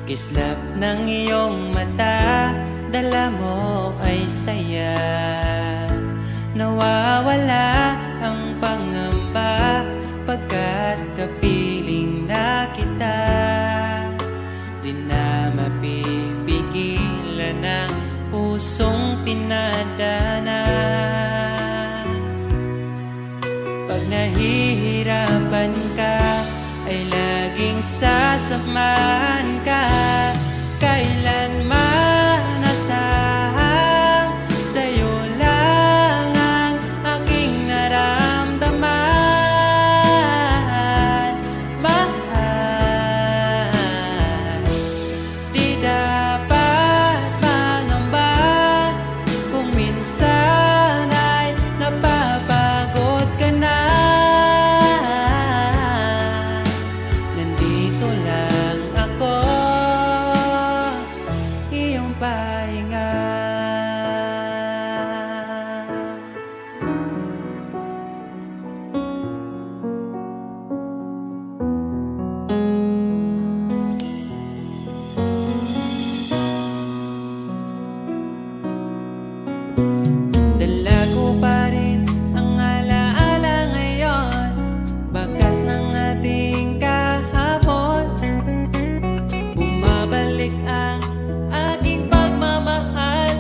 Kislap ng iyong mata, dala mo ay saya. Nawawala ang pangamba pagkat kapiling na kita. Di na mapipigilan ang pusong pinadana. Pag nahihirapan ka, ay laging sasamahan ka. Kailanman nasahang sa'yo lang ang aking naramdaman. Mahal, di dapat mangamba kung minsan ay napapagod ka na. Nandito lang ako, iyong pahinga. Dala ko pa rin ang alaala ngayon, bakas ng ating kahapon. Bumabalik ang aking pagmamahal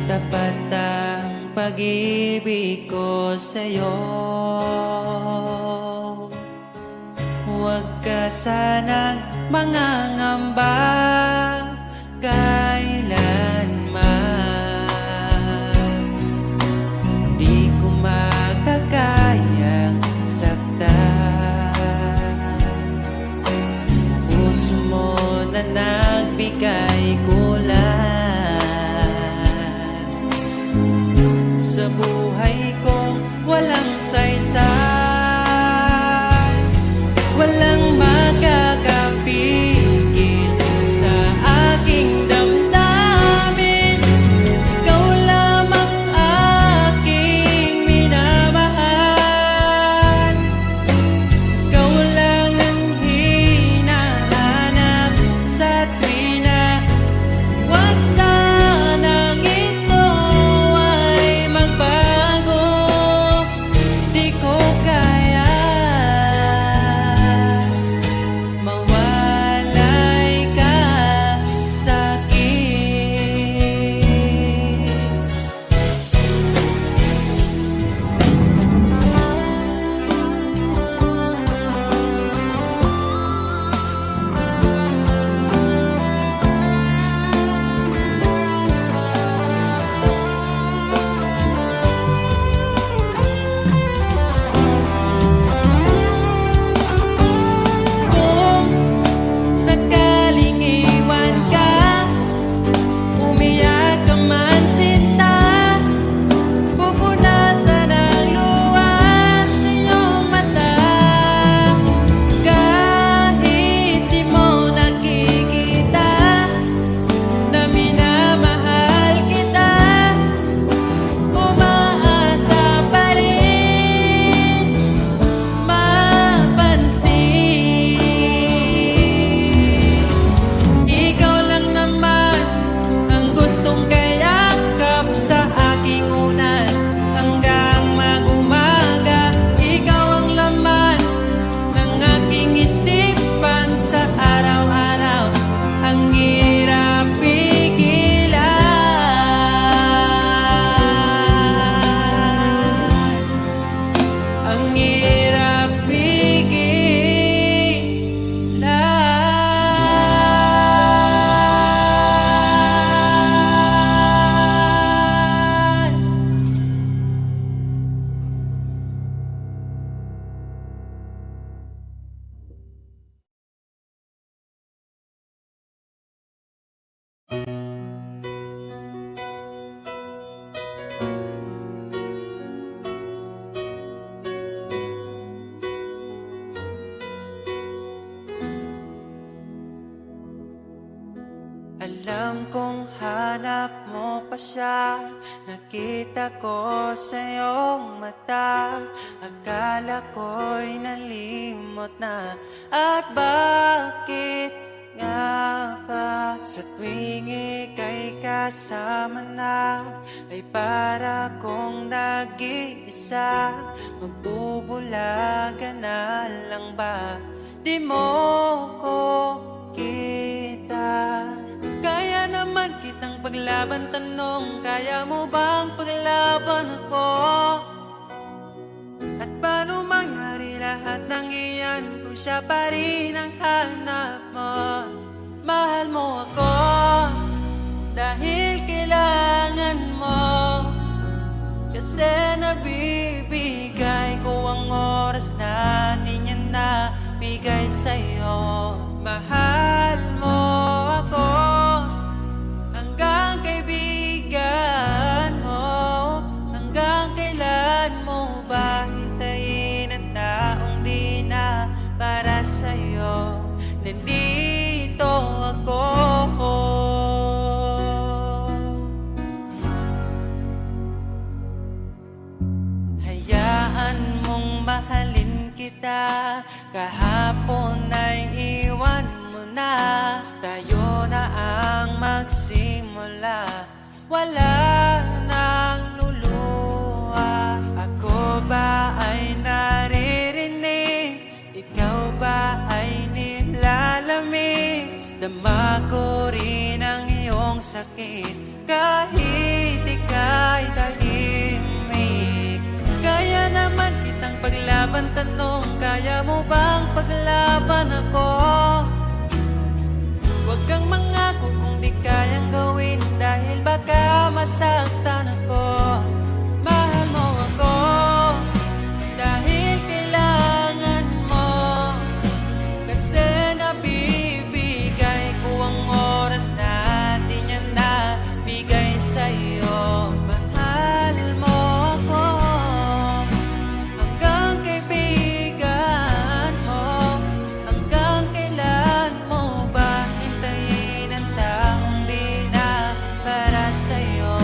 tapat ang pag-ibig ko sa'yo. Huwag ka sanang mangangamba kailanman. Di ko makakayang saktan. Puso mo na nagbigay kulan sa buhay kong walang saysay. Walang makakapigil sa aking damdamin. Ikaw lamang aking minamahal. Ikaw lang ang hinahanap sa tuwina. Huwag sanang ito ay magbago. Di ko kaya mawalay ka sa'kin. Kung sakaling iwan ka, umiyak ka man sinta, pupunasan ang luha sa iyong mata. Kahit di mo nakikita na minamahal kita, umaasa pa rin mapansin. Ikaw lang naman ang gustong kayakap sa aking unan hanggang mag-umaga. Ikaw ang laman ng aking isipan sa araw-araw. Ang hirap pigilan. Ang hirap pigilan. Alam kong hanap mo pa siya. Nakita ko sa iyong mata. Akala ko'y nalimot na. At bakit nga ba sa tuwing ika'y kasama na, ay para kong nag-iisa? Magbubulaga na lang ba? Di mo ko kita. Kaya naman kitang paglaban, tanong, kaya mo bang paglaban ako? At paano mangyari lahat ng iyan kung siya pa rin ang hanap mo? Mahal mo ako dahil kailangan mo, kasi nabibigay ko ang oras na di niya nabigay sa'yo. Mahal mo ako hanggang kaibigan mo. Hanggang kailan mo ba hintayin ang taong di na para sa'yo? Nandito ako. Hayaan mong mahalin kita. Kahapon ay iwan mo na. Tayo na ang magsimula. Wala nang luluha. Ako ba ay naririnig? Ikaw ba ay nilalamig? Dama ko rin ang iyong sakit kahit ikaw nasasaktan ako. Mahal mo ako dahil kailangan mo, kasi nabibigay ko ang oras na di niya nabigay sa'yo. Mahal mo ako hanggang kaibigan mo. Hanggang kailan mo ba hintayin ang taong di na para sa'yo?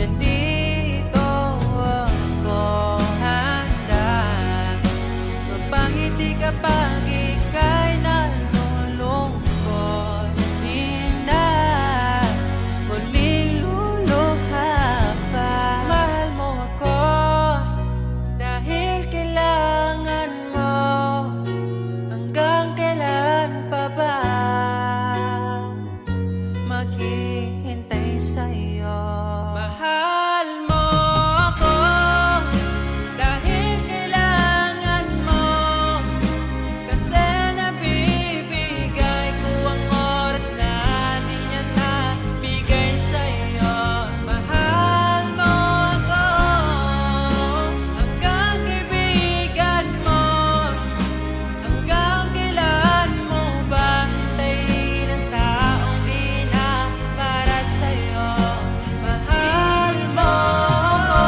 Nandito ako handa mapangiti kapag ika'y nalulungkot. Di na muling luluha pa. Mahal mo ako dahil kailangan mo. Hanggang kailan pa ba maghihintay sa'yo? Mahal mo ako dahil kailangan mo, kasi nabibigay ko ang oras na di niya nabigay sa'yo. Mahal mo ako hanggang kaibigan mo. Hanggang kailan mo ba hintayin ang taong di na para sa'yo? Mahal mo ako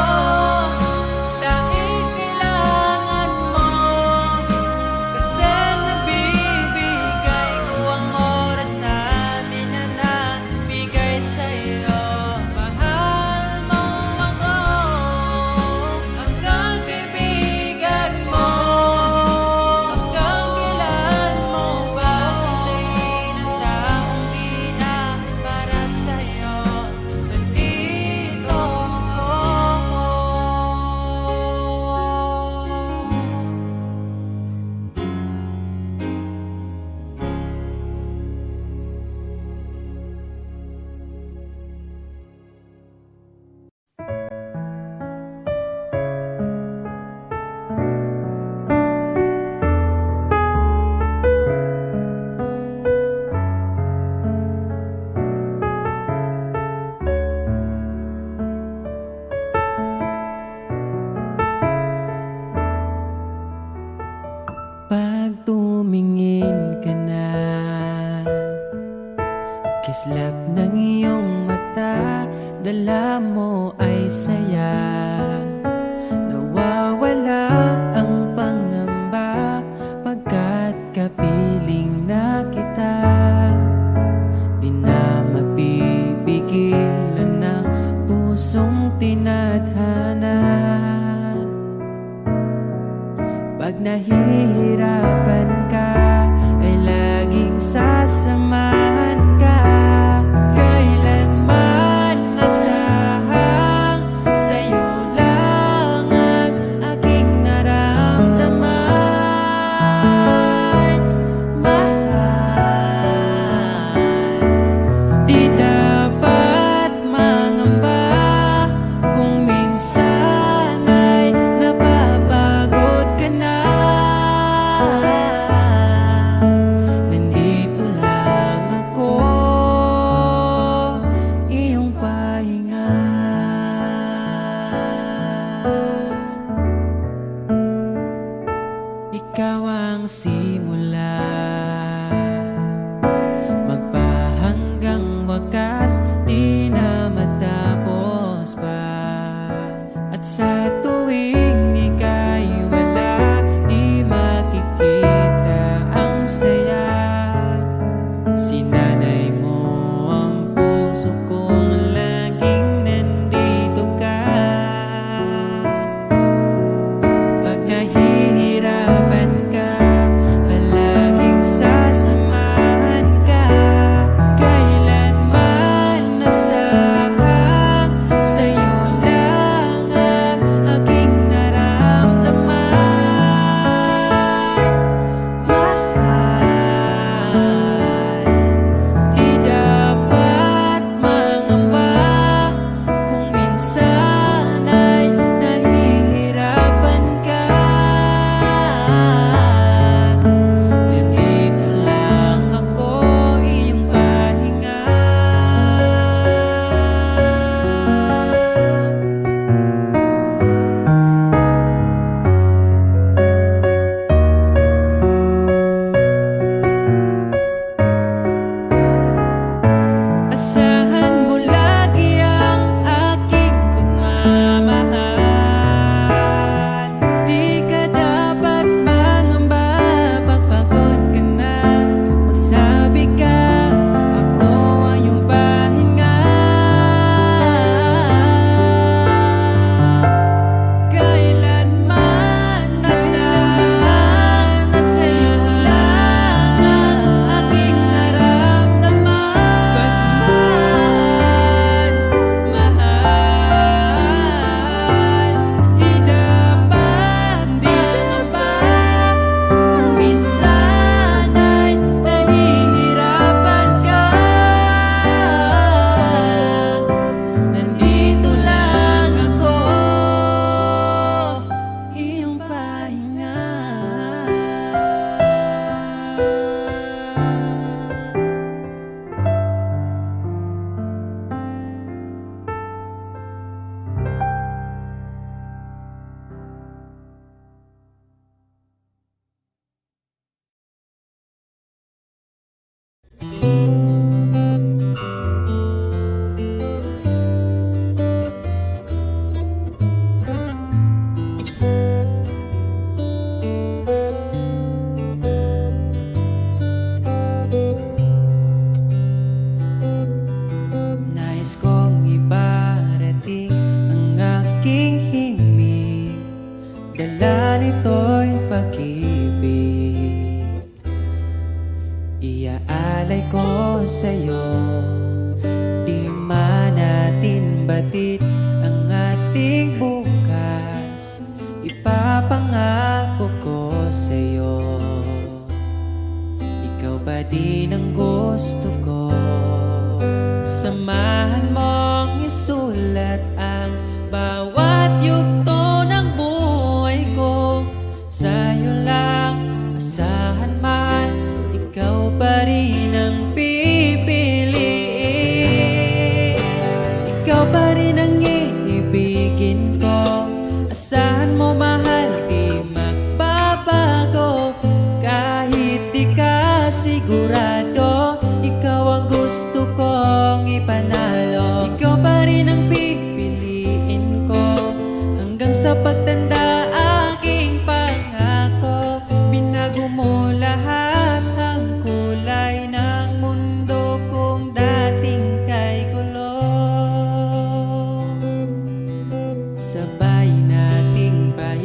dahil kailangan mo, kasi nabibigay ko ang oras na di na nabigay sa'yo. Mahal mo ako hanggang kaibigan mo. Hanggang kailan mo ba hintayin ang taong di na para sa'yo? Nandito ako. Pag tumingin ka na, kislap ng iyong mata, dala mo ay saya. Nawawala ang pangamba pagkat kapiling na kita. Di na mapipigilan ng pusong tinadhana. Pag nahihirapan ka, ay laging sasamahan ka. Kailanman nasahang sa'yo lang ang aking naramdaman. Mahal, di dapat mangamba kung minsan ay napapagod ka na. Nandito lang ako, iyong pahinga. Ikaw ang simula, magpahanggang wakas, di na matapos pa. At sa tuwing ika'y wala, di makikita ang saya. Sinanay mo ang puso kong laging nandito ka. Pag nahihirapan ka, palaging sasamahan ka. Kailanman nasahang sa'yo lang ang aking naramdaman. Mahal, di dapat mangamba kung minsan ay nahihirapan ka. Nandito lang ako, iyong pahinga. din ang gusto ko. Samahan mong isulat ang bawat yugto ng buhay ko. Sa'yo lang asahan man, ikaw pa rin ang pipiliin. Ikaw pa rin ang iibigin ko. Asahan mo mahal, di magbabago. Kahit di ka sigurado, ikaw ang gusto kong ipanalo. Ikaw pa rin ang pipiliin ko hanggang sa pagtanda aking pangako. Binago mo lahat ang kulay ng mundo kung dating kay gulo. Sabay nating bayan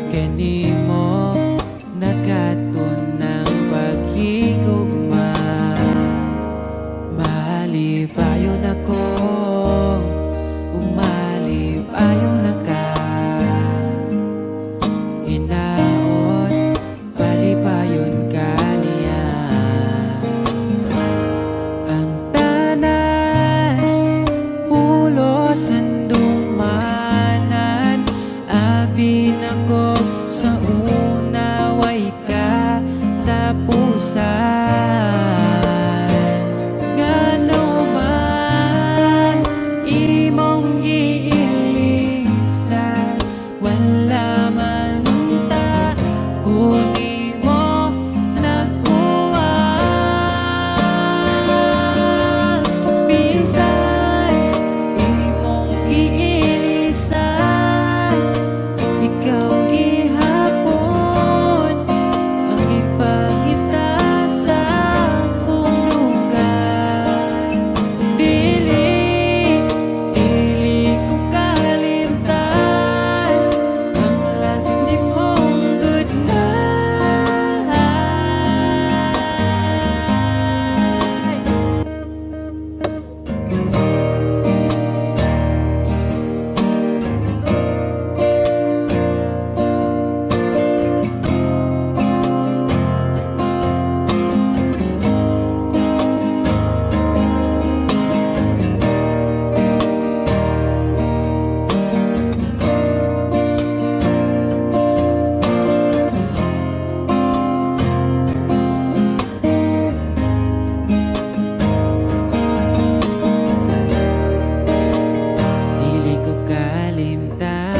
kanimo nakatunang paghigugma. Malipayon ako, umalipayon na ka. Hinaot, palipayon ka niya. Ang tanan, pulos sandumanan, abin ako sa una, way ka tapusan. Ngano man imong giilisan, wala man ta kunimo nakuha. Bisan imong giilisan, ikaw gihapon ang ipangita sa akong lugar. Dili ko kalimtan ang last nimong good night. Dili ko kalimtan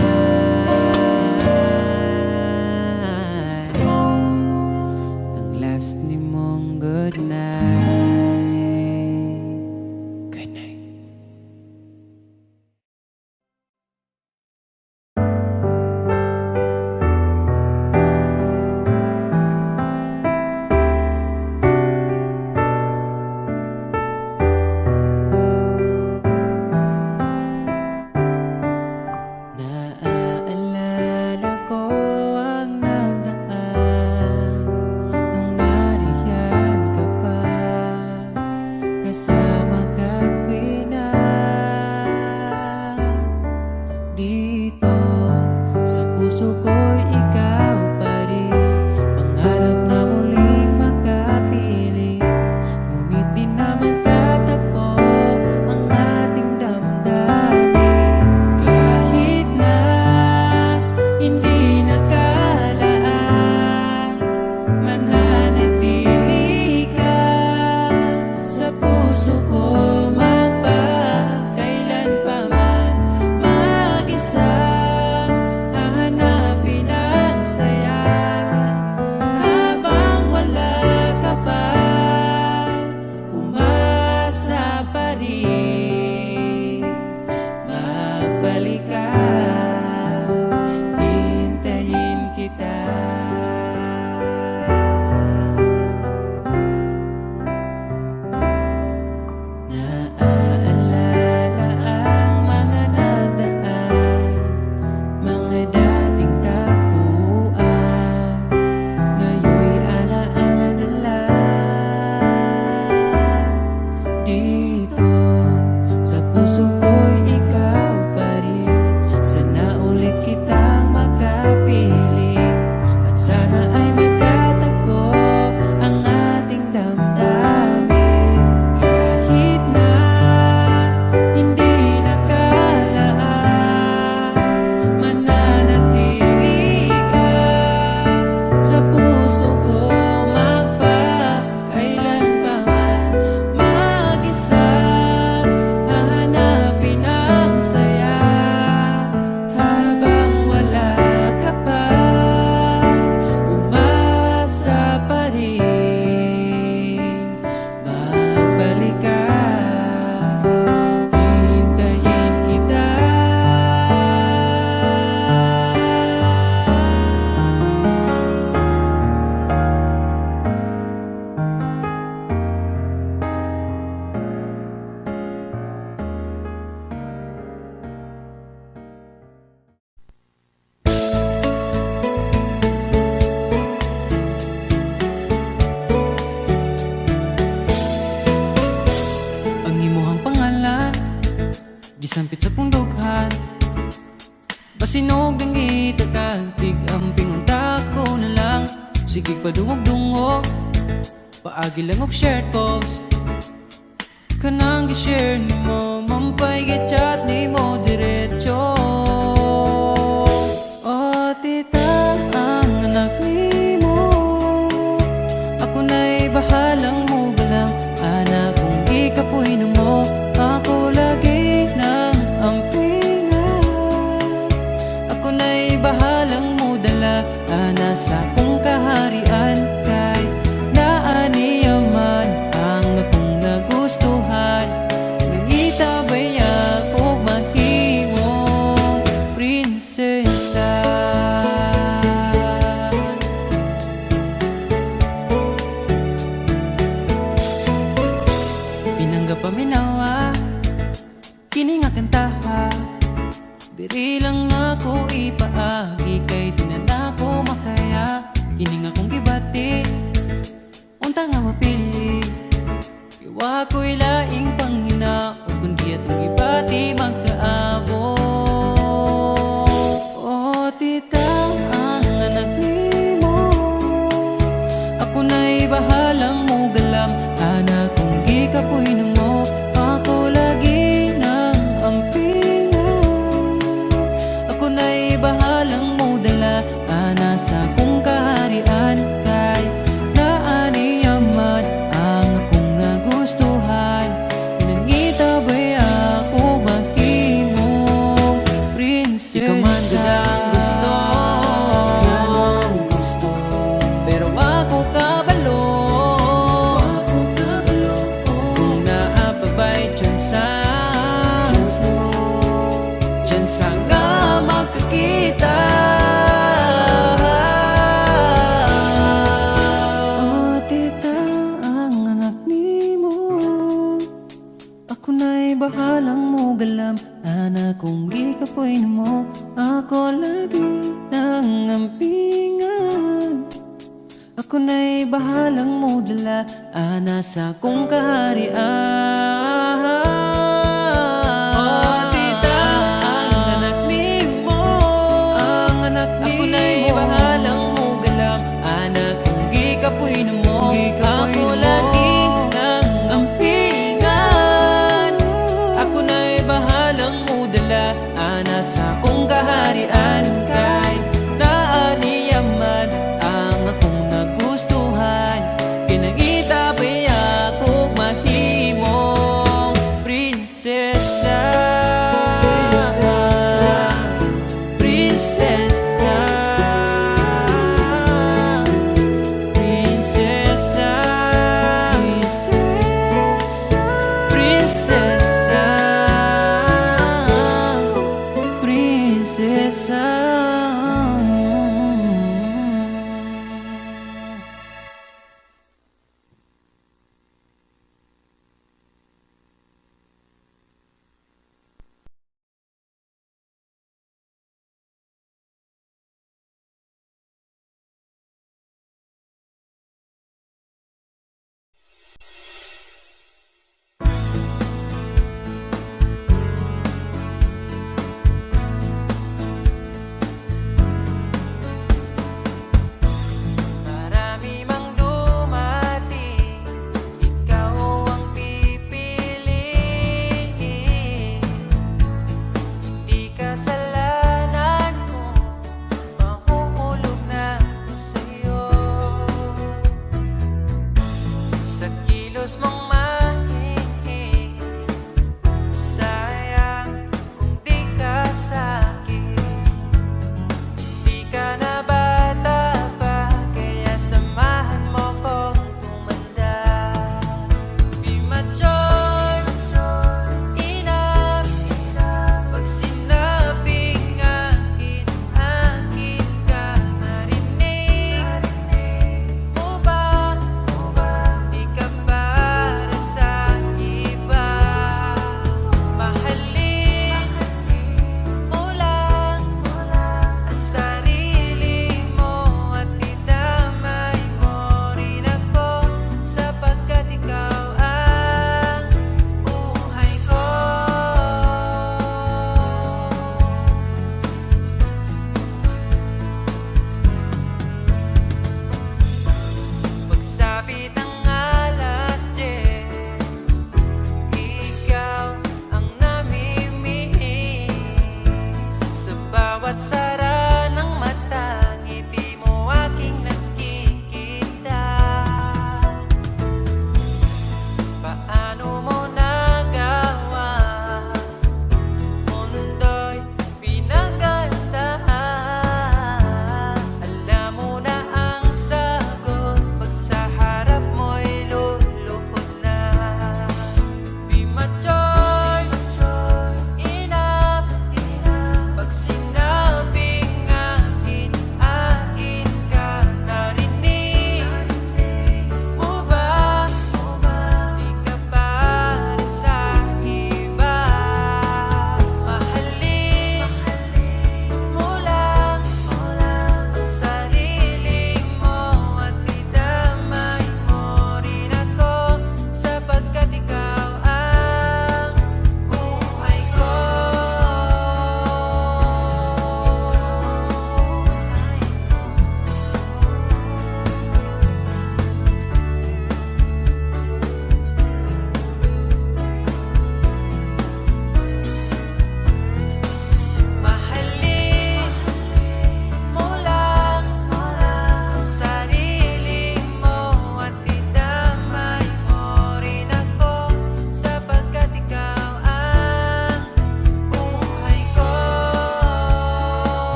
ang last nimong good night. Good night. Naaalala ko ang nagdaan nung nariyan ka pa, kasama ka't wina. Dito sa puso ko'y ikaw pa rin, pangarap na muling makapiling. Ngunit di na magkatagpo ang ating damdamin. Kahit na hindi nakalaan, mananatili ka sa puso ko, magpakailan pa man. Mag-isa hahanapin ang saya, habang wala ka pa, umasa pa rin. Magbalik ka, hintayin kita. Naaalala ang mga nadaan, mga dating tagpuan, ngayon'y alaala na lang. Dito sa puso ko'y ikaw pa rin, sana ulit kitang makapiling, at sana ay magkatagpo ang ating damdamin. Kahit na hindi nakalaan, mananatili ka sa puso ko, magpakailan pa man. Mag-isa hahanapin ang saya, habang wala ka pa, sige padungog-dungog, paagi lang og shared post. Kanang gi-share ni mo, mampay gi-chat ni mo diretso. Oh tita, ang anak ni mo, ako na'y bahalang mo galang. Anak kong ikapoy na mo, ako lagi ng ampingan. Ako na'y bahalang mo dala, ana sa kong kaharian. Kay naaniyaman ang akong nagustuhan, nangitabay ako mahimong prinsesa. Pinangga paminawa, kini nga kantaha, diri lang ako ipaagi kay di na nako makaya. Kini nga kong gibati, unta nga mapili, iwa ko'y laing panghina, o kundi atong gibati magkaabo. Oh tita, ang anak ni mo, ako na'y bahalang mo galam. Anak kong gikapoy na mo, ako lagi ng ampingan. Ako na'y bahalang mo dala, ana sa kong kaharian. Kay naaniyaman ang akong nagustuhan, nangitabay ako mahimong prinsesa. Ikaw man ang gusto, pero ako kabalo. Kung naapabay tsansa nga magkakita. Oh tita, ang anak ni mo, ako na'y bahalang mo galam. Anak kong gikapoy na mo, ako lagi ng ampingan. Ako na'y bahalang mo dala, ana sa kong kaharian. Oh tita, ang anak ni mo, ako na'y bahalang mo galam. Anak kong gikapoy na mo, ako lagi ng ampingan. Ako na'y bahalang mo dala, ana sa kong kaharian. Kay naaniyaman ang akong nagustuhan, kinangitabay ako mahimong prinsesa. Prinsesa, prinsesa, prinsesa, prinsesa, prinsesa. Marami mang dumating, ikaw ang pipiliin. Hindi kasalanan ko, mahuhulog na ako sa'yo. Sa kilos mong mahingin, sayang kung di ka sa'kin. Di ka na bata pa, kaya samahan mo kong tumanda. Di mature enough, pag sinabing akin, akin ka. Narinig mo ba? Di ka ba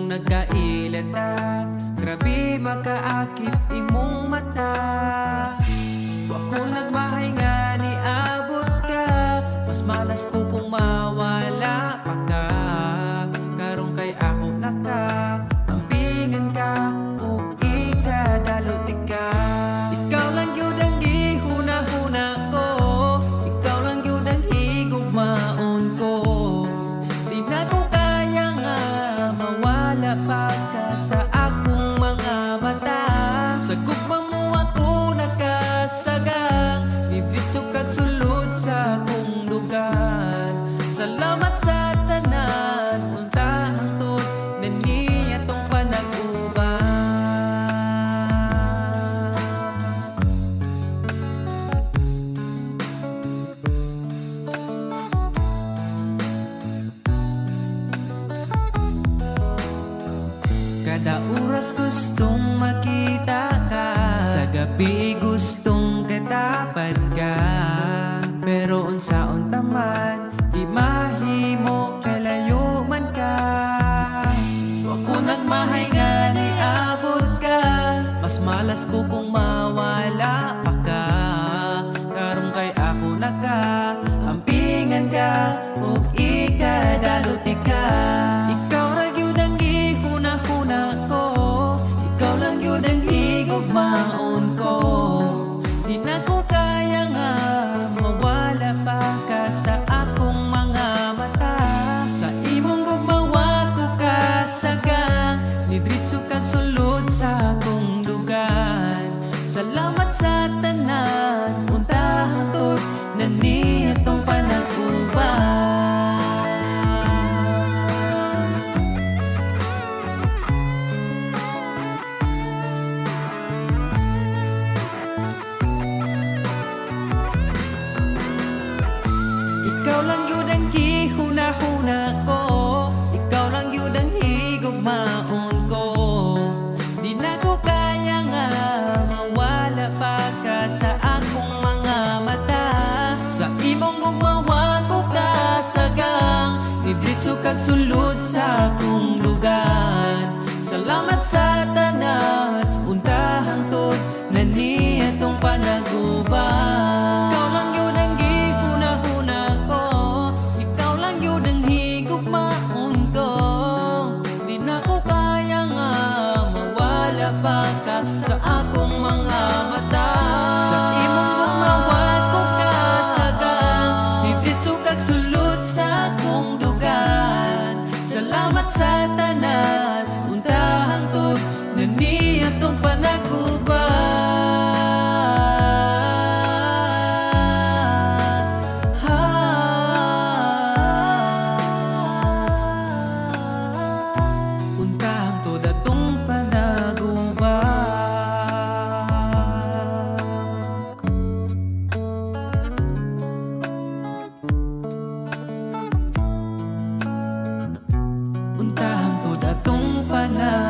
kung nagkailata, grabe makaakit imong mata. Wa ko nagmahay nga ni abot ka, mas malas ko kung mawala pa ka. Karong kay ako naka ambingan ka, ug ikadalot ka. Ikaw lang yun ang gihuna-huna ko, ikaw lang yun ang higugmaon ko. Di na ko kaya nga mawala pa ka sa akong mga mata. Sa gugma mo ako nakasagang, bibitso kag sulod sa akong lugar. Salamat sa tanan, untahang tod na niya tong panag-uban. Kada oras gustong makita ka, sa gabi gustong katapad ka. Pero unsa-unta man, di mahimo kalayo man ka. Wa ko nagmahay nga ni abot ka, mas malas ko kung mawala pa ka. Karong kay ako naka ampingan ka, ug ikadalot ka. Ikaw ra gyud ang gihuna-huna ko, ikaw lang gyud ang higugmaon ko. Di na ko kaya nga mawala pa ka sa akong mga mata. Sa imong gugmawa ko kasagang, nidritso kag sulod sa akong dugan. Salamat sa tanan, untahang tod na niya tong panag-uban. Ikaw lang yun ang gihuna-huna ko, ikaw lang yun ang higugmaon ko. Di na ko kaya nga mawala pa ka sa akong mga mata. Sa imong gugmawa ko kasagang, nidritso kag sulod sa akong lugar. Salamat sa tanan, untahang tod na niya tong panag-uban. Ikaw lang yun ang gihuna-huna ko, ikaw lang yun ang higugmaon ko. Di na ko kaya nga mawala pa ka sa akong mga mata. Sa imong gumawa ko kasagang, nidritso kag sulod sa akong dugan. Salamat sa tanan, untahang tod na niya tong panag-uban. Untahang tod atong panag-uban. Untahang tod atong panag-uban.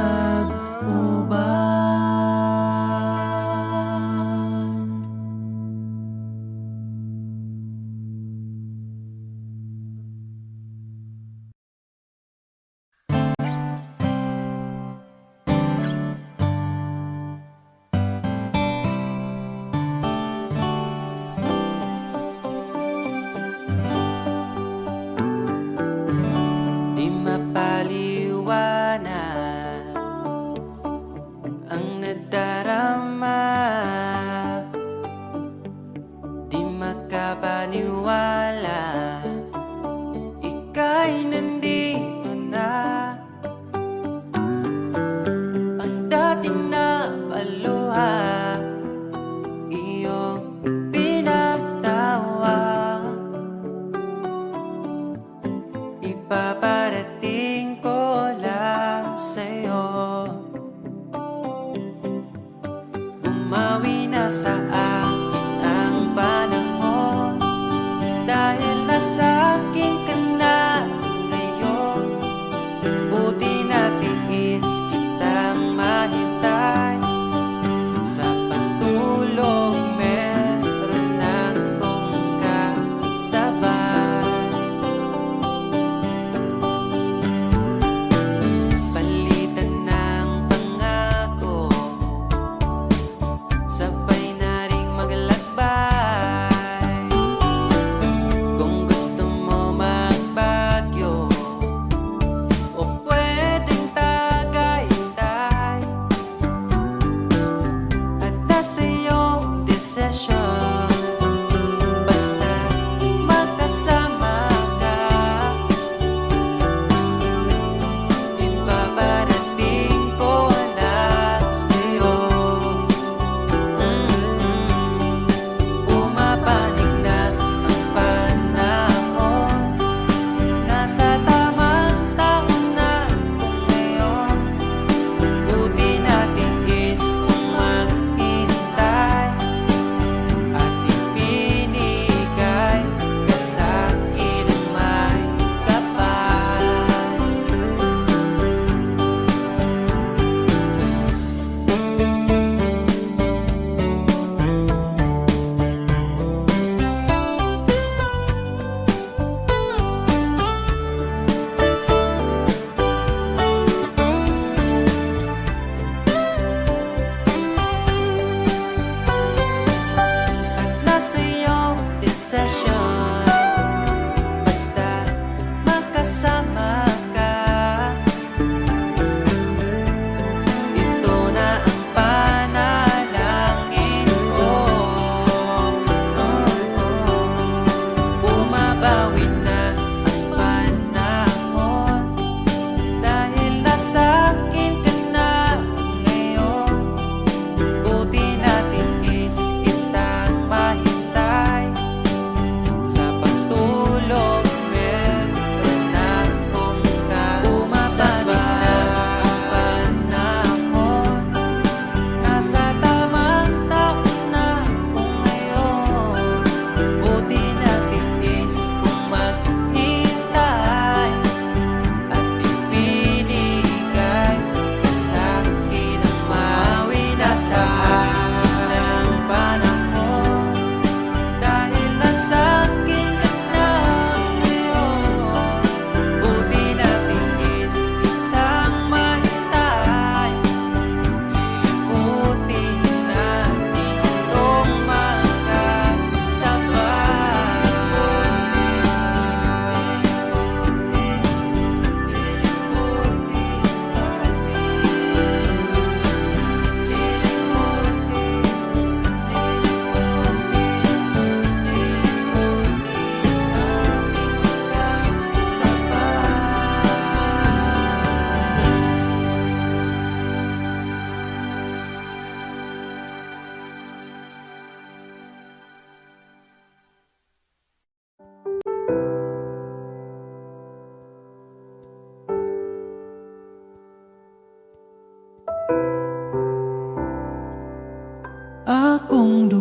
Di mapaliwanag ang nadarama, di makapaniwala ika'y nandito na. Ang dating na paluha, iyong pinagtawa. Ipaparating ko lang sa'yo, bumawi na sa akin ang panahon, dahil nasa akin ka na ngayon. Buti na tiis kitang mahintay, sa pagtulong meron akong kasabay.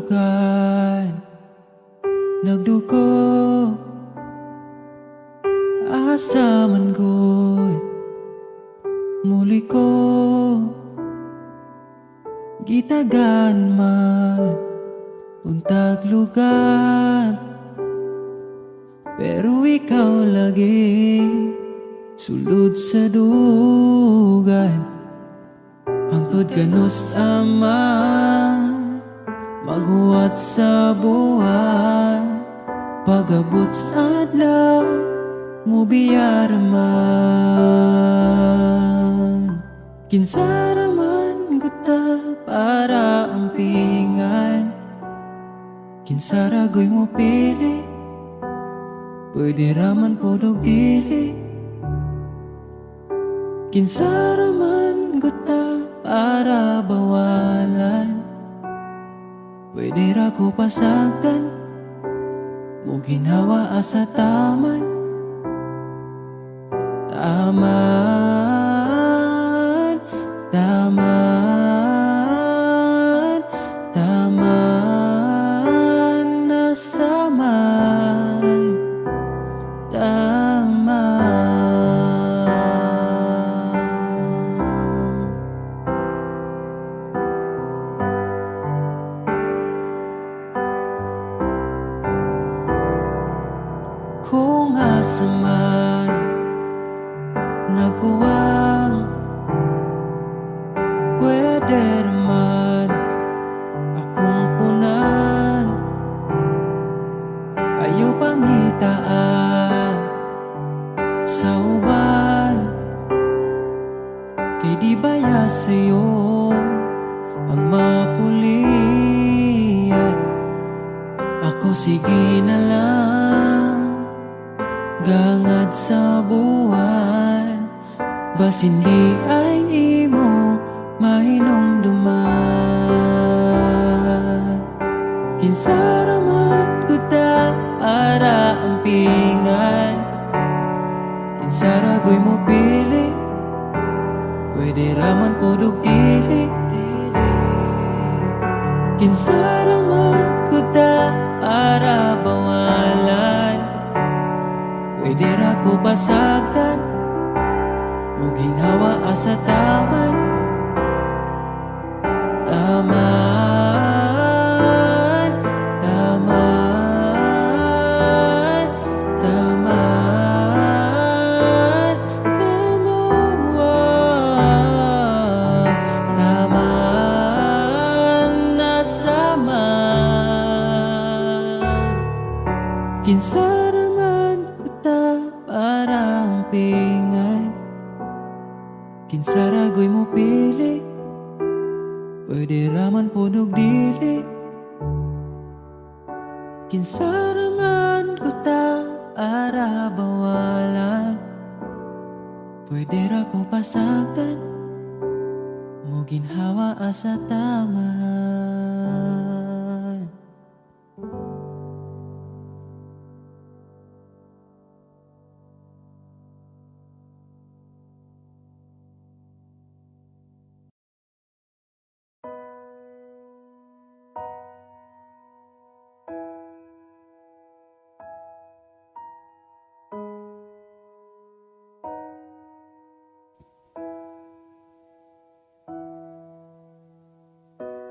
dugan nagdugo asa man ko'y muli ko gitagan man untag lugar, pero ikaw lagi sulod sa dugan. Hangtod kanos ama maghuwat sa buwan, pagabot sa adlaw mo biyaraman. Kinsaraman guta para ampingan, kinsaragoy mo pili, pwede raman podog dili. Kinsaraman guta para bawalan, pwede ra ko pasagdan, mo ginawa asa taman. Taman, taman, taman, nasaman, taman. Kung asaman nagkuwang, pwede naman akong punan. Ayaw pangitaan sa uban, kay di baya sa'yo ang mapulian. Ako sige na lang gangad sa buwan, bas hindi ay imo mahinumduman. Kinsaraman guta para ampingan, kinsaragoy mo pili, pwede raman podog dili. Kinsaraman guta para bawalan, pwede ra ko pasagdan, mo ginawa asa taman. Taman, taman, taman, taman, taman, nasaman. Kinsaraman kuta para ampingan, kinsaragoy mo pili, pwede raman podog dili. Kinsaraman kuta para bawalan, pwede ra ko pasagdan, mo ginhawa asa taman.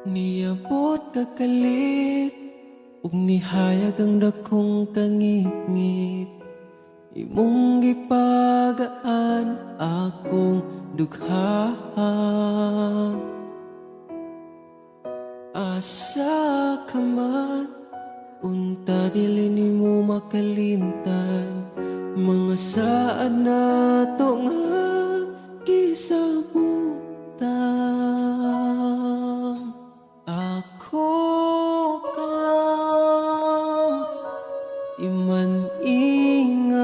Niabot kakalit ug nihayag ang dakong kangit-ngit, imong gipagaan akong dugha. Asa ka man unta dili nimo makalimtan, mga saad nato nga gisabutan. Ako ka lang iman-ingat,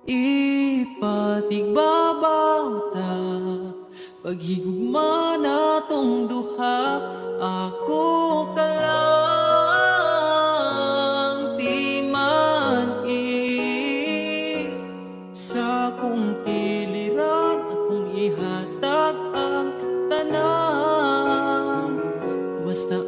ipatigbabaw ta, paghigugma natong duha. Ako ka lang di man-i sa kong kiliran, akong ihatag ang tanan. Basta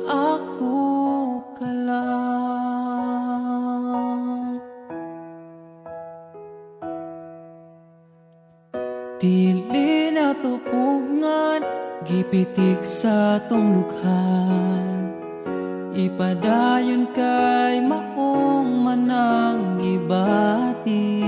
tupungan, gipitik sa tong lukhan. Ipadayon kay maong manang gibati.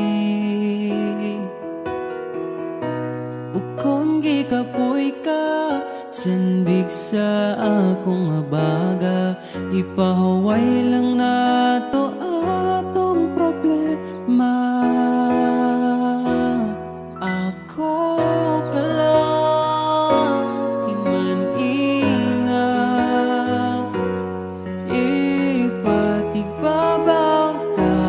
Ukon gikapoy ka, sandig sa akong abaga. Ipahuway lang nato atong problema. Ako ka lang, iman ingat. Ipatigbabaw ta,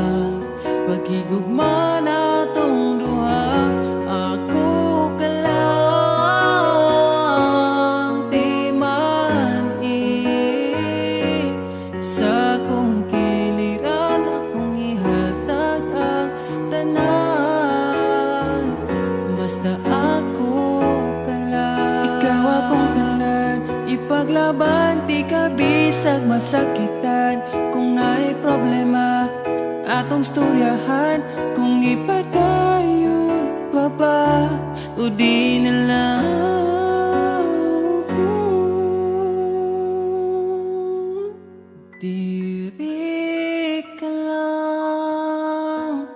pagigugma natong duha. Ako ka lang, di man sa kong kiliran. Akong ihatag ang tanan, basta ako ka lang. Ikaw akong tanan, ipaglaban, di ka bisag masakitan. Kung naay problema, atong storyahan. Kung ipadayon pa ba, o di na lang. Diri ka lang,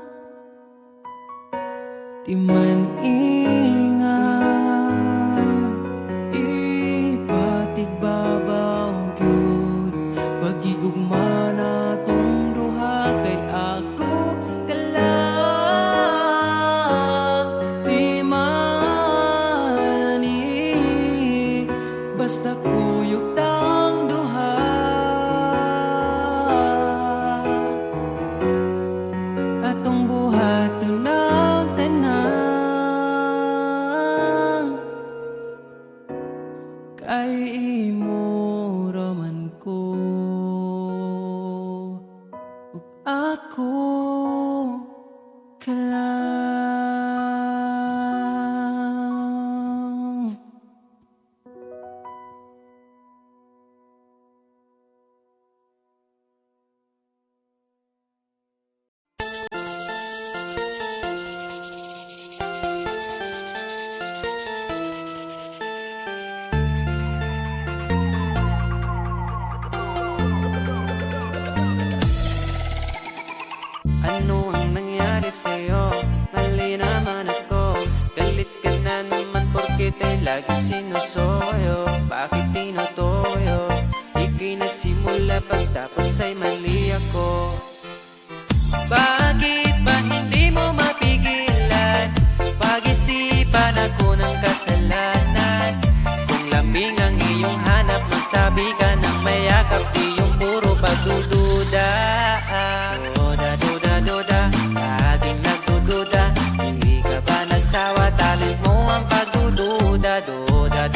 di man ingat. Ipatigbabaw gyud, pagigugma natong duha. Kay ako ka lang, di man basta kuyog tang duha. Atong buhaton ng tanan, kay imo raman ko. Ug ako ka lang. Ano ang nangyari sa'yo? Mali naman ako. Galit ka na naman porket ay lagi sinusoyo. Bakit tinutoyo? Ika'y nagsimula pagtapos ay mali ako. Bakit ba hindi mo mapigilan? Pag-isipan ako ng kasalanan. Kung lambing ang iyong hanap, magsabi ka ng mayakap, di yung puro pagdududa. Duda, laging nagdududa. Di ka ba nagsawa? Talent mo ang pagdududa. Duda,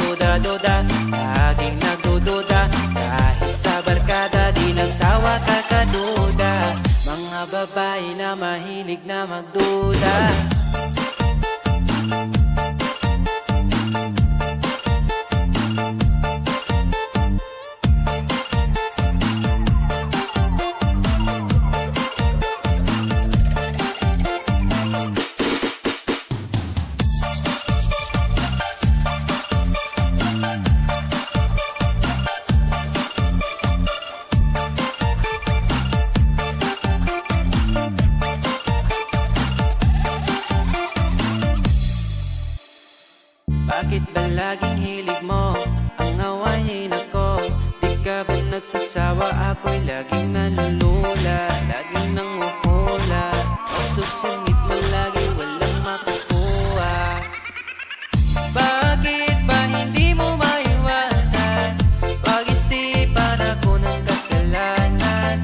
laging nagdududa. Kahit sa barkada, di nagsawa ka kaduda. Mga babae na mahilig na magduda. Bakit ba laging hilig mo ang awayin ako? Di ka ba nagsasawa? Ako'y laging nalulula, laging nanguhula. Pagsusungit mo lagi, walang makukuha. Bakit ba hindi mo maiwasan? Pag-isipan ako ng kasalanan.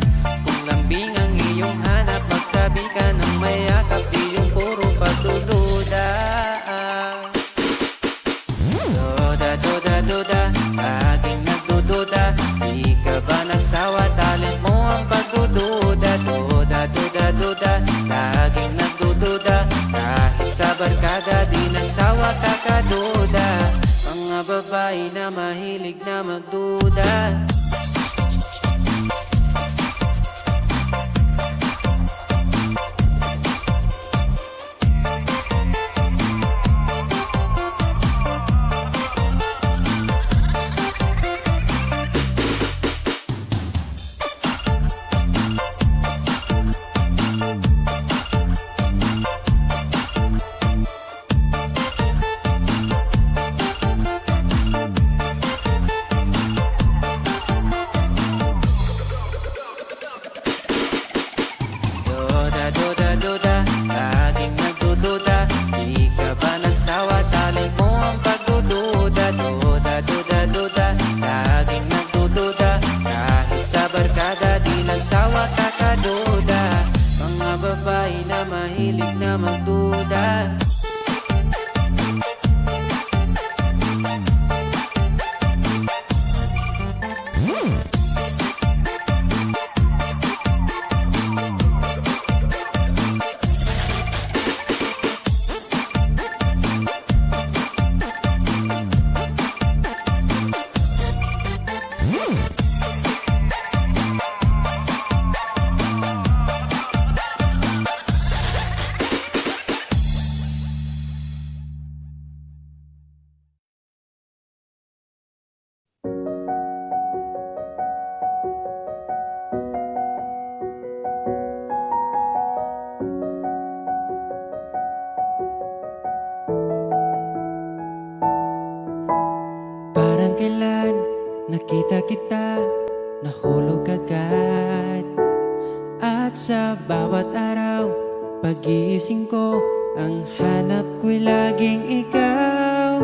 Kung lambing ang iyong hanap, magsabi ka ng mayakap, di yung puro pagdududa. Duda, laging nagdududa. Di ka ba nagsawa? Talent mo ang pagdududa. Duda, laging nagdududa. Kahit sa barkada, di nagsawa ka kaduda. Mga babae na mahilig na magduda. makakaduda. Mga babae na mahilig na magduda. Parang kailan nakita kita, nahulog agad. At sa bawat araw, pagising ko, ang hanap ko'y laging ikaw.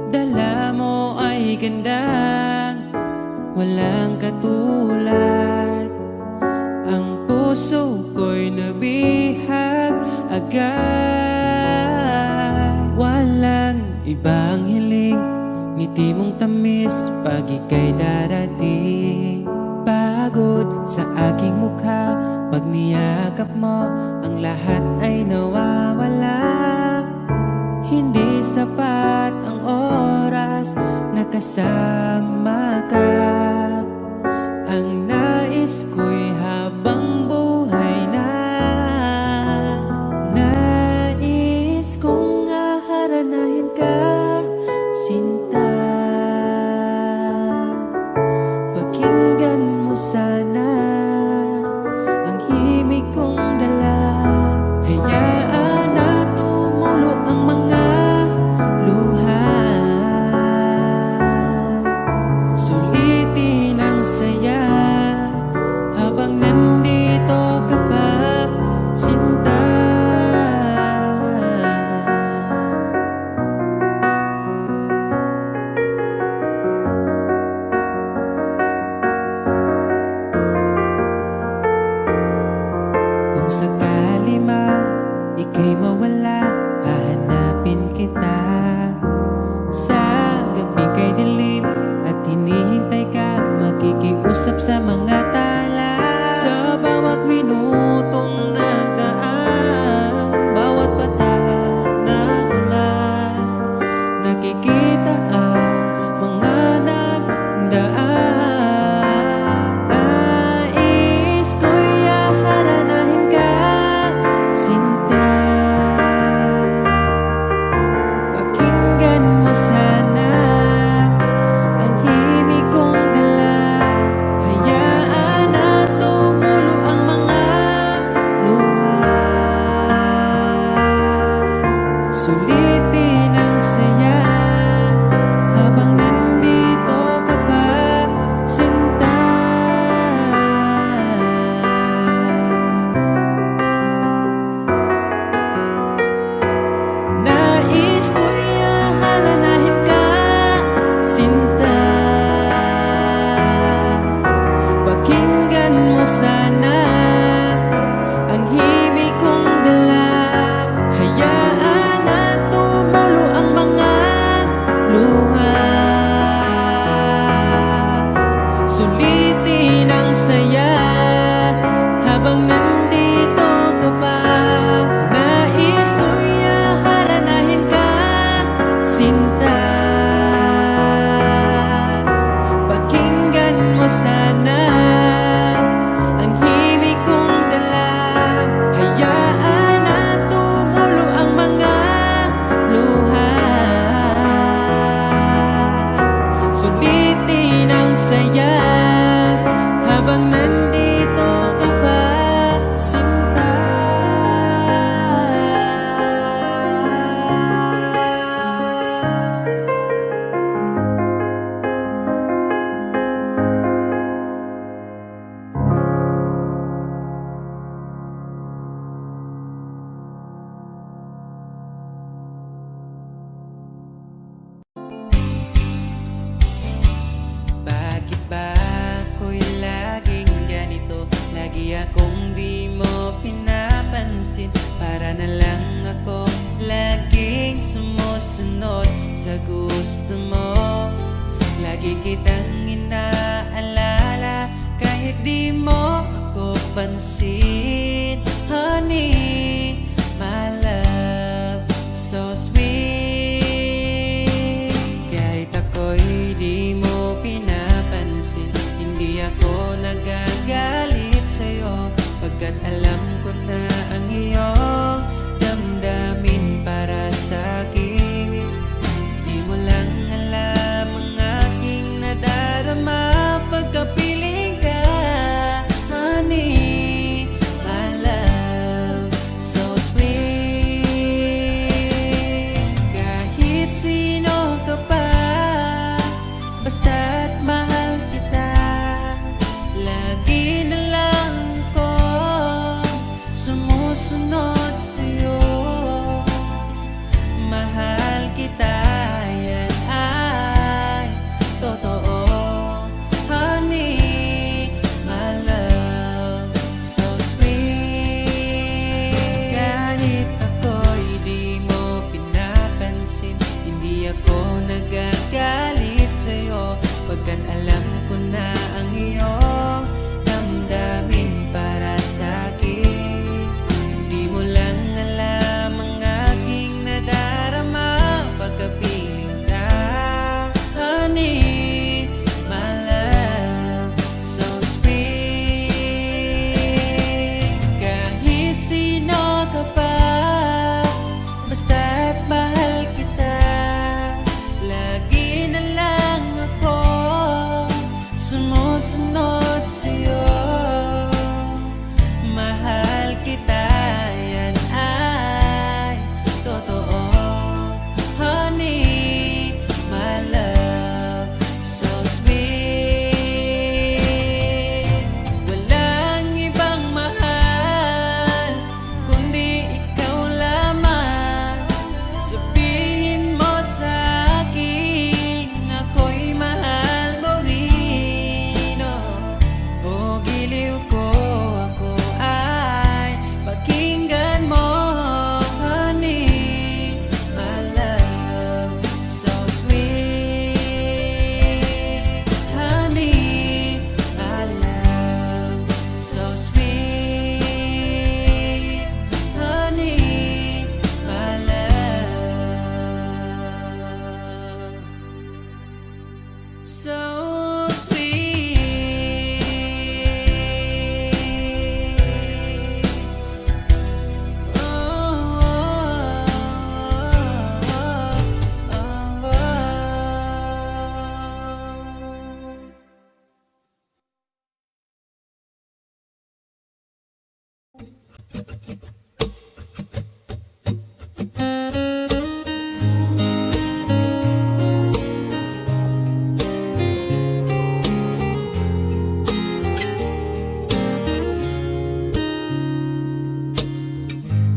Dala mo ay gandang, walang katulad. Ang puso ko'y nabihag agad. Walang ibang hiling, ngiti mong tamis pag ika'y darating. Pagod sa aking mukha, pag niyakap mo, ang lahat ay nawawala. Hindi sapat ang oras na kasama ka. Ang nais ko'y habang buhay na. Nais kong aharanahin ka, sinta. Pakinggan mo sana ang himig kong dala. Hayaan na tumulo ang mga luha. Sulitin ang saya habang nandito ka pa, sinta. Kung sakali mang ika'y mawala, hahanapin kita. Sa gabing kay dilim at hinihintay ka, makikiusap sa mga tala. Sa bawat minutong nagdaan, bawat patak ng ulan, nakikita ang mga nagdaan. Nais ko'y aharanahin ka, sinta. Pakinggan mo sana ang himig kong dala. Hayaan na tumulo ang mga luha. Sulitin ang saya Kaya kung di mo pinapansin, para na lang ako laging sumusunod sa gusto mo. Lagi kitang inaalala kahit di mo ako pansin. Honey, my love, so sweet. Kahit ako'y di mo pinapansin, hindi ako nagagalit sa'yo, pagkat alam ko na ang iyong damdamin para sa'kin. Di mo lang alam ang aking nadarama pagkapiling ka. Honey, my love, so sweet. Kahit sino ka pa, basta't mahal kita, lagi na lang ako sumusunod sa'yo. Mahal kita, yan ay totoo. Honey, my love, so sweet. Kahit ako'y di mo pinapansin, hindi ako nagagalit sa'yo, pagkat alam ko na ang iyong damdamin para sa'kin. Di mo lang alam ang aking nadarama pagkapiling ka. Honey, my love, so sweet. Kahit sino ka pa, basta't mahal kita, lagi na lang ako sumusunod sa'yo. Mahal kita, yan ay totoo. Honey, my love, so sweet. Walang ibang mahal kundi ikaw lamang. Sabihin mo sa akin, ako'y mahal mo rin. O giliw ko, ako ay pakinggan mo. Honey, my love, so sweet. Honey, my love, so sweet. Honey, my love, so sweet. Oh, oh, oh, oh.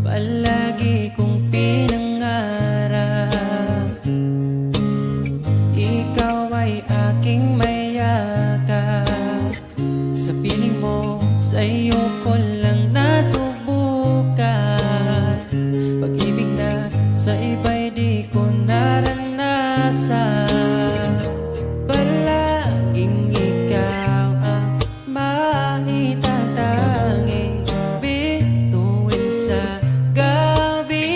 Palagi kong pinangarap, ikaw ay aking mayakap. Sa piling mo, sa iyo ko lang nasubukan. Pag-ibig na sa iba'y di ko naranasan. Palaging ikaw ang maitatanging bituin sa gabi.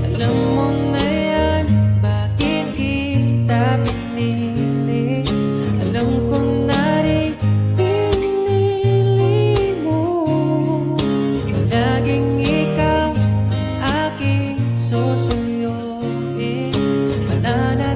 Alam mo na yan, bakit kita pinili. Alam ko na rin pinili mo. Palaging ikaw aking susuyuin. Mananatiling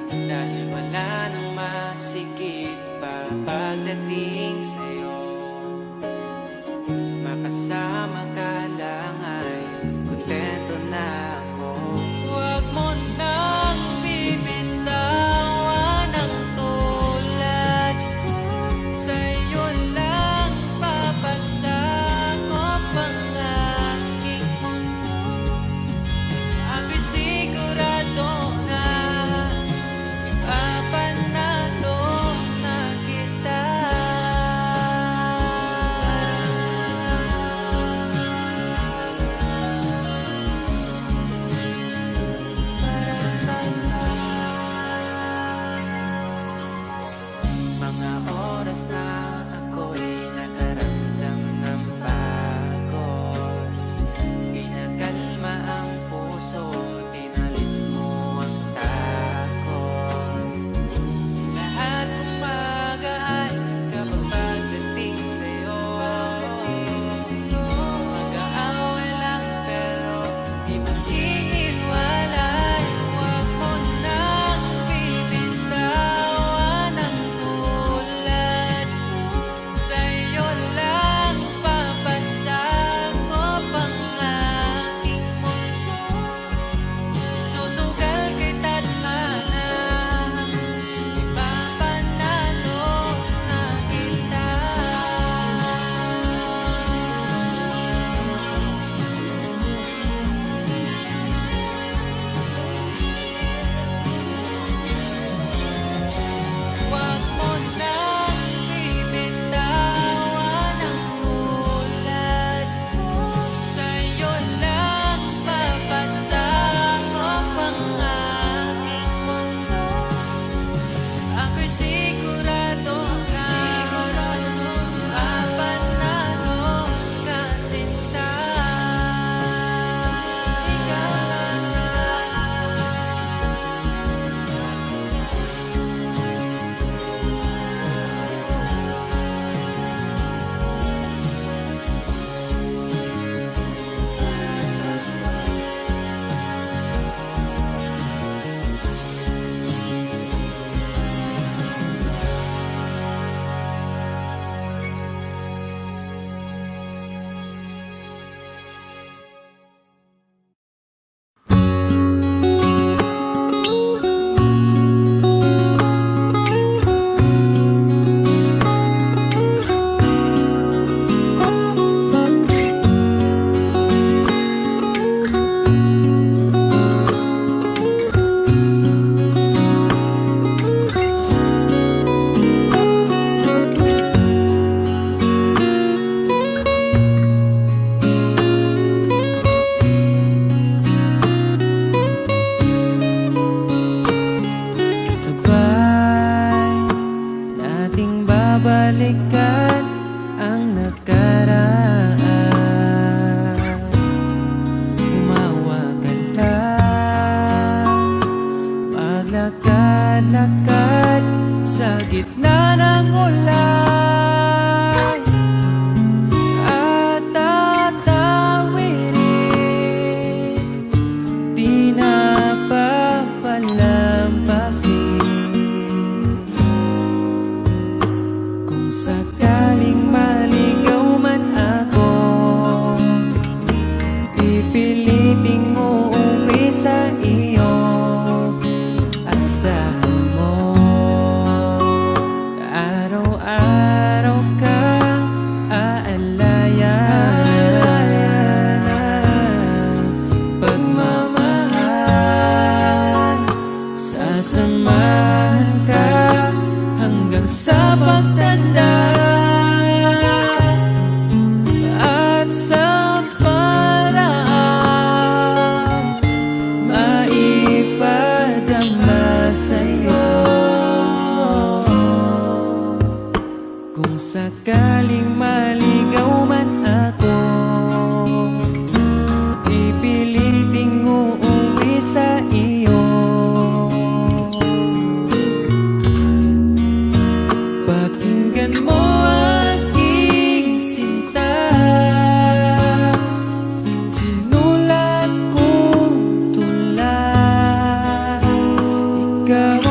Dahil wala nang masigit pa pagdating sa'yo. Makasama ka lang ay kontento na ako. Huwag mo nang bibitawan ang tulad ko. Sa'yo lang papasakop ang aking mundo. Ako'y sigurado na ipapanalo na kita. Mga oras na ako'y nakaramdam ng pagod, pinakalma ang puso, tinalis mo ang takot. Lahat gumagaan kapag pagdating sa'yo. Mag-aaway lang pero di maghihiwalay. Huwag mo nang bibitawan ang tulad ko. Sa'yo lang papasakop ang aking mundo. Susugal kay tadhana, ipapanalo na kita. Huwag mo nang bibitawan ang tulad ko. Sa'yo lang papasakop ang aking mundo. Ako'y sigurado ka, mapanalo ka sinta. Ikaw lang sabay nating babalikan ang nakaraan. Umawa ka lang, maglakad-lakad sa gitna ng ulan. At tatawirin, di na papalampasin. Kung sakaling maligaw man ako, pipiliting uuwi sa iyo. Asahan mo, araw-araw kang aalayan. Pagmamahal, sasamahan ka hanggang sa pagtanda. At sa paraan maipadama sa'yo. Kung sakaling maligaw man ako, pipiliting uuwi sa iyo. Pakinggan mo aking sinta, sinulat kong tula. Ikaw